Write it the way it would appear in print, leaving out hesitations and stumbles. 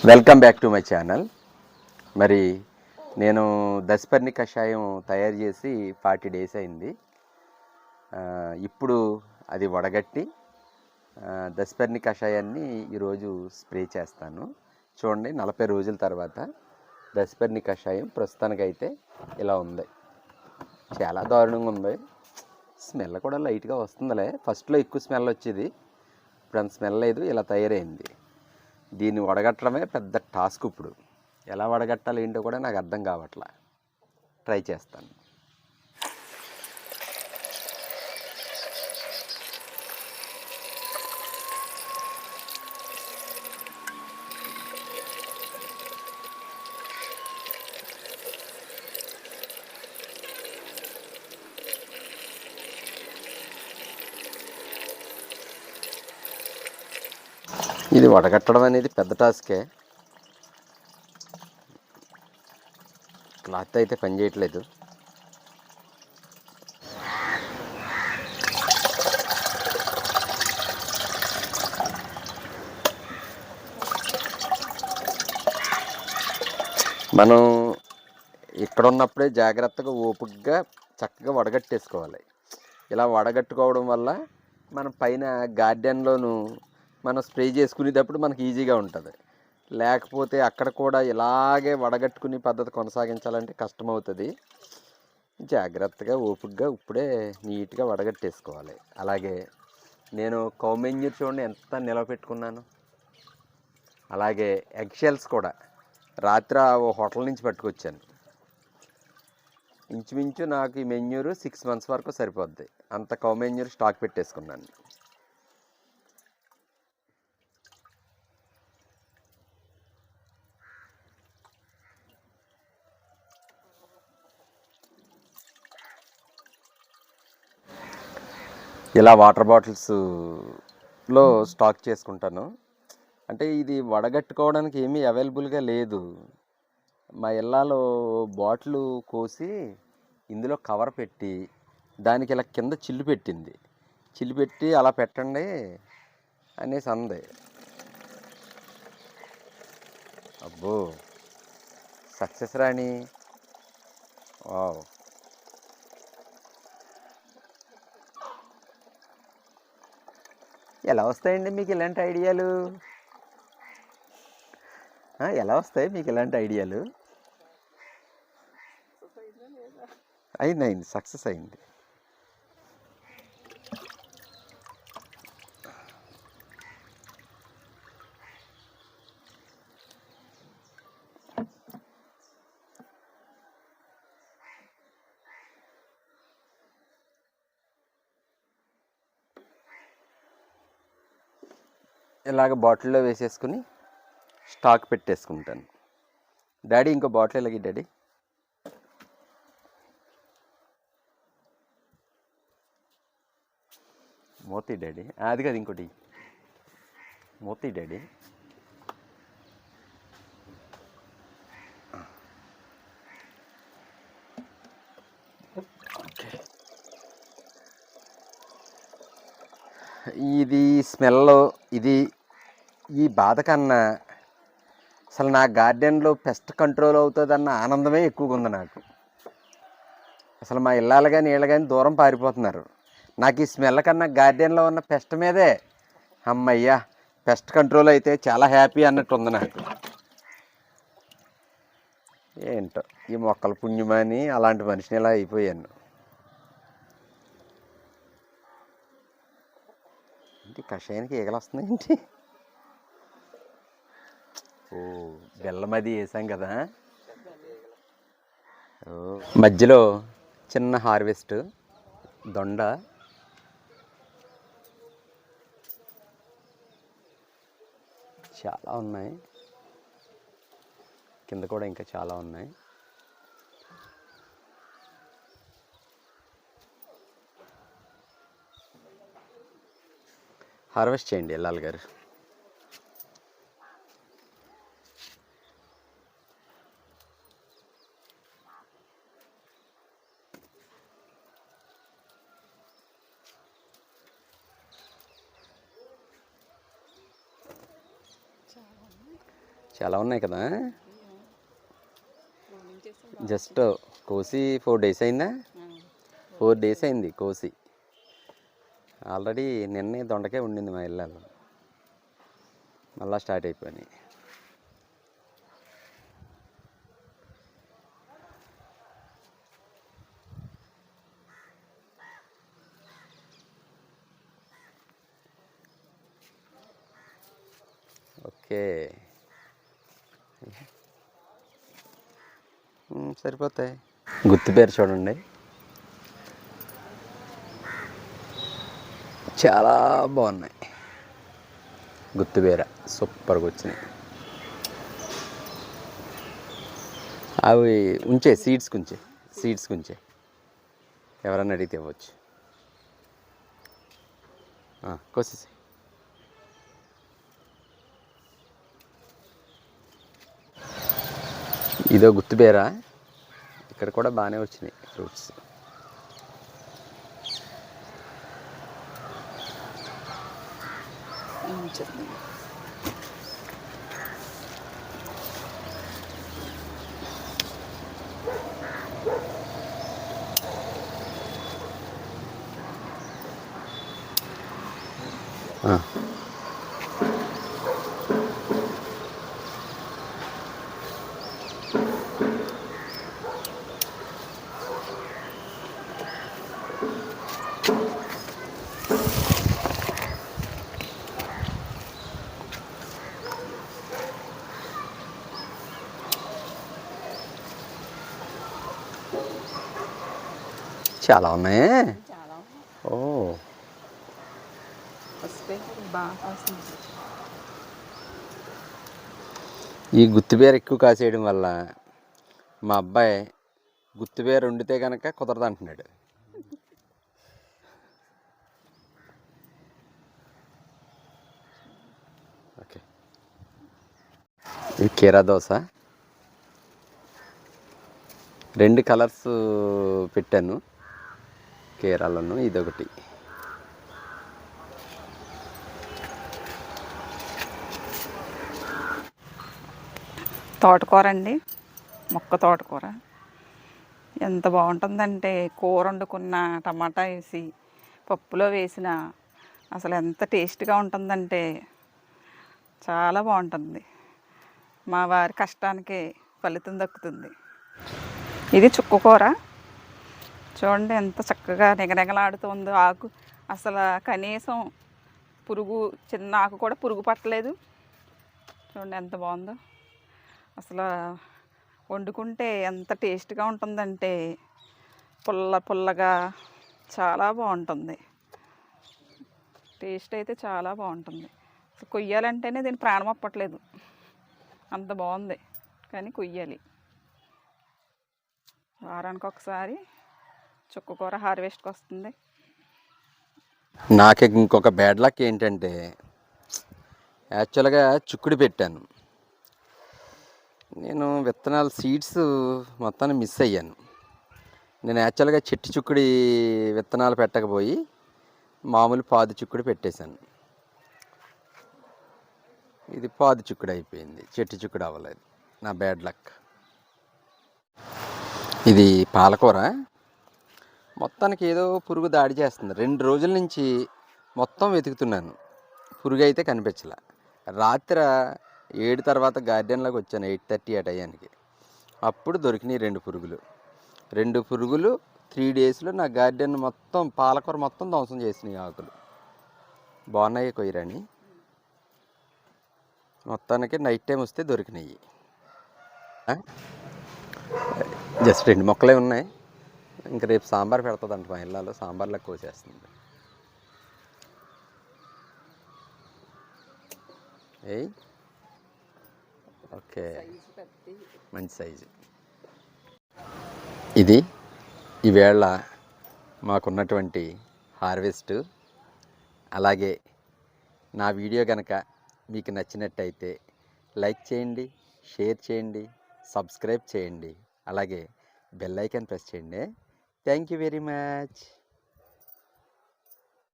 Welcome back to my channel. మరి నేను దశపర్ణి కషాయం తయారు చేసి 40 డేస్ అయింది. ఇప్పుడు అది వడగట్టి దశపర్ణి కషాయాన్ని ఈరోజు స్ప్రే చేస్తాను. చూడండి, 40 రోజుల తర్వాత దశపర్ణి కషాయం ప్రస్తుతానికైతే ఇలా ఉంది. చాలా దారుణంగా ఉంది. స్మెల్ కూడా లైట్గా వస్తుందిలే. ఫస్ట్లో ఎక్కువ స్మెల్ వచ్చేది, ఇప్పుడు అంత స్మెల్ లేదు. ఇలా తయారైంది. దీన్ని వడగట్టడమే పెద్ద టాస్క్. ఇప్పుడు ఎలా వడగట్టాలి ఏంటో కూడా నాకు అర్థం కావట్లా. ట్రై చేస్తాను. ఇది వడగట్టడం అనేది పెద్ద టాస్కే. క్లాత్ అయితే పని చేయట్లేదు. మనం ఇక్కడ ఉన్నప్పుడే జాగ్రత్తగా ఓపికగా చక్కగా వడగట్టేసుకోవాలి. ఇలా వడగట్టుకోవడం వల్ల మన పైన గార్డెన్లోనూ మనం స్ప్రే చేసుకునేటప్పుడు మనకి ఈజీగా ఉంటుంది. లేకపోతే అక్కడ కూడా ఇలాగే వడగట్టుకునే పద్ధతి కొనసాగించాలంటే కష్టమవుతుంది. జాగ్రత్తగా ఓపికగా ఇప్పుడే నీట్గా వడగట్టేసుకోవాలి. అలాగే నేను కౌమెన్యూర్ చూడండి ఎంత నిలవ పెట్టుకున్నాను. అలాగే ఎగ్షెల్స్ కూడా రాత్రి ఓ హోటల్ నుంచి పట్టుకొచ్చాను. ఇంచుమించు నాకు ఈ మెన్యూరు 6 months వరకు సరిపోద్ది. అంత కౌమెన్యూర్ స్టాక్ పెట్టేసుకున్నాను. ఇలా వాటర్ బాటిల్స్లో స్టాక్ చేసుకుంటాను. అంటే ఇది వడగట్టుకోవడానికి ఏమీ అవైలబుల్గా లేదు. మా ఇళ్ళలో బాటిల్ కోసి ఇందులో కవర్ పెట్టి దానికి ఇలా కింద చిల్లు పెట్టింది. చిల్లు పెట్టి అలా పెట్టండి అనేసి అంది. అబ్బో, సక్సెస్ రాణి. వావ్. ఎలా వస్తాయండి మీకు ఇలాంటి ఐడియాలు? ఎలా వస్తాయి మీకు ఇలాంటి ఐడియాలు? అయింది, సక్సెస్ అయింది. ఇలాగ బాటిల్లో వేసేసుకుని స్టాక్ పెట్టేసుకుంటాను. డాడీ ఇంకో బాటిల్ ఇలాగే డాడీ. మోతీ డాడీ, అది కాదు ఇంకోటి మోతీ డాడీ. ఇది స్మెల్, ఇది ఈ బాధ కన్నా అసలు నా గార్డెన్లో పెస్ట్ కంట్రోల్ అవుతుందన్న ఆనందమే ఎక్కువగా ఉంది నాకు. అసలు మా ఇళ్ళాలు కానీ వీళ్ళు కానీ దూరం పారిపోతున్నారు. నాకు ఈ స్మెల్ కన్నా గార్డెన్లో ఉన్న పెస్ట్ మీదే అమ్మయ్యా పెస్ట్ కంట్రోల్ అయితే చాలా హ్యాపీ అన్నట్టు ఉంది నాకు. ఏంటో ఈ మొక్కల పుణ్యమని అలాంటి మనిషిని ఇలా అయిపోయాను. ఏంటి కషాయానికి ఈగలు వస్తున్నాయేంటి? ఓ, బెల్లం అది వేసాం కదా. మధ్యలో చిన్న హార్వెస్ట్ దొండ. చాలా ఉన్నాయి, కింద కూడా ఇంకా చాలా ఉన్నాయి. హార్వెస్ట్ చేయండి ఎల్లాల్ గారు. చాలా ఉన్నాయి కదా. జస్ట్ కోసి 4 days అయిందా? 4 days అయింది కోసి. ఆల్రెడీ నిన్నే దొండకే ఉండింది మా ఇళ్ళలో, మళ్ళీ స్టార్ట్ అయిపోయినాయి. ఓకే, సరిపోతాయి. గుత్తి పేరు చూడండి, చాలా బాగున్నాయి. గుత్తిబీర సూపర్గా వచ్చినాయి. అవి ఉంచే సీడ్స్ ఉంచే ఎవరన్నా అడిగితే ఇవ్వచ్చు. కోసేసి ఇదో గుత్తిబీర. ఇక్కడ కూడా బాగానే వచ్చినాయి ఫ్రూట్స్. చాలా ఉన్నాయి. ఓ, ఈ గుత్తిబీర ఎక్కువ కాసేయడం వల్ల మా అబ్బాయి గుత్తిబీర వండితే కనుక కుదరదు అంటున్నాడు. ఓకే, ఇది కీరా దోశ. 2 కలర్స్ పెట్టాను కీరాలను, ఇదొకటి. తోటకూర అండి, మొక్క తోటకూర ఎంత బాగుంటుందంటే కూర వండుకున్న టమాటా వేసి పప్పులో వేసిన అసలు ఎంత టేస్ట్గా ఉంటుందంటే చాలా బాగుంటుంది. మా వారి కష్టానికి ఫలితం దక్కుతుంది. ఇది చుక్కకూర చూడండి ఎంత చక్కగా నిగనిగలాడుతుందో. ఆకు అసలు కనీసం పురుగు, చిన్న ఆకు కూడా పురుగు పట్టలేదు. చూడండి ఎంత బాగుందో. అసలు వండుకుంటే ఎంత టేస్ట్గా ఉంటుందంటే పుల్ల పుల్లగా చాలా బాగుంటుంది. టేస్ట్ అయితే చాలా బాగుంటుంది. కొయ్యాలంటేనే దీని ప్రాణం అప్పట్లేదు, అంత బాగుంది. కానీ కొయ్యాలి. వారానికి ఒకసారి చుక్కకూర హార్వెస్ట్కి వస్తుంది. నాకు ఇంకొక బ్యాడ్ లక్ ఏంటంటే, యాక్చువల్గా చిక్కుడు పెట్టాను నేను. విత్తనాలు సీడ్స్ మొత్తాన్ని మిస్ అయ్యాను. నేను యాక్చువల్గా చెట్టు చిక్కుడి విత్తనాలు పెట్టకపోయి మామూలు పాదు చిక్కుడు పెట్టేశాను. ఇది పాదు చిక్కుడు అయిపోయింది, చెట్టు చిక్కుడు అవ్వలేదు. నా బ్యాడ్ లక్. ఇది పాలకూర. మొత్తానికి ఏదో పురుగు దాడి చేస్తుంది. 2 రోజుల నుంచి మొత్తం వెతుకుతున్నాను, పురుగు అయితే కనిపించలే. రాత్రి 7 తర్వాత గార్డెన్లోకి వచ్చాను, 8:30 ఆ టయానికి. అప్పుడు దొరికినాయి 2 పురుగులు. 2 పురుగులు 3 daysలో నా గార్డెన్ మొత్తం పాలకూర మొత్తం ధ్వంసం చేసినాయి. ఆకులు బాగున్నాయి, కొయ్యరని. మొత్తానికి నైట్ టైం వస్తే దొరికినాయి. జస్ట్ 2 మొక్కలే ఉన్నాయి. ఇంకా రేపు సాంబార్ పెడుతుందంట మా ఇళ్ళలో, సాంబార్లో కోసేస్తుంది. ఏయ్, ఓకే, మంచి సైజు. ఇది ఈవేళ మాకున్నటువంటి హార్వెస్ట్. అలాగే నా వీడియో కనుక మీకు నచ్చినట్టయితే లైక్ చేయండి, షేర్ చేయండి, సబ్స్క్రైబ్ చేయండి, అలాగే బెల్ ఐకాన్ ప్రెస్ చేయండి. Thank you very much.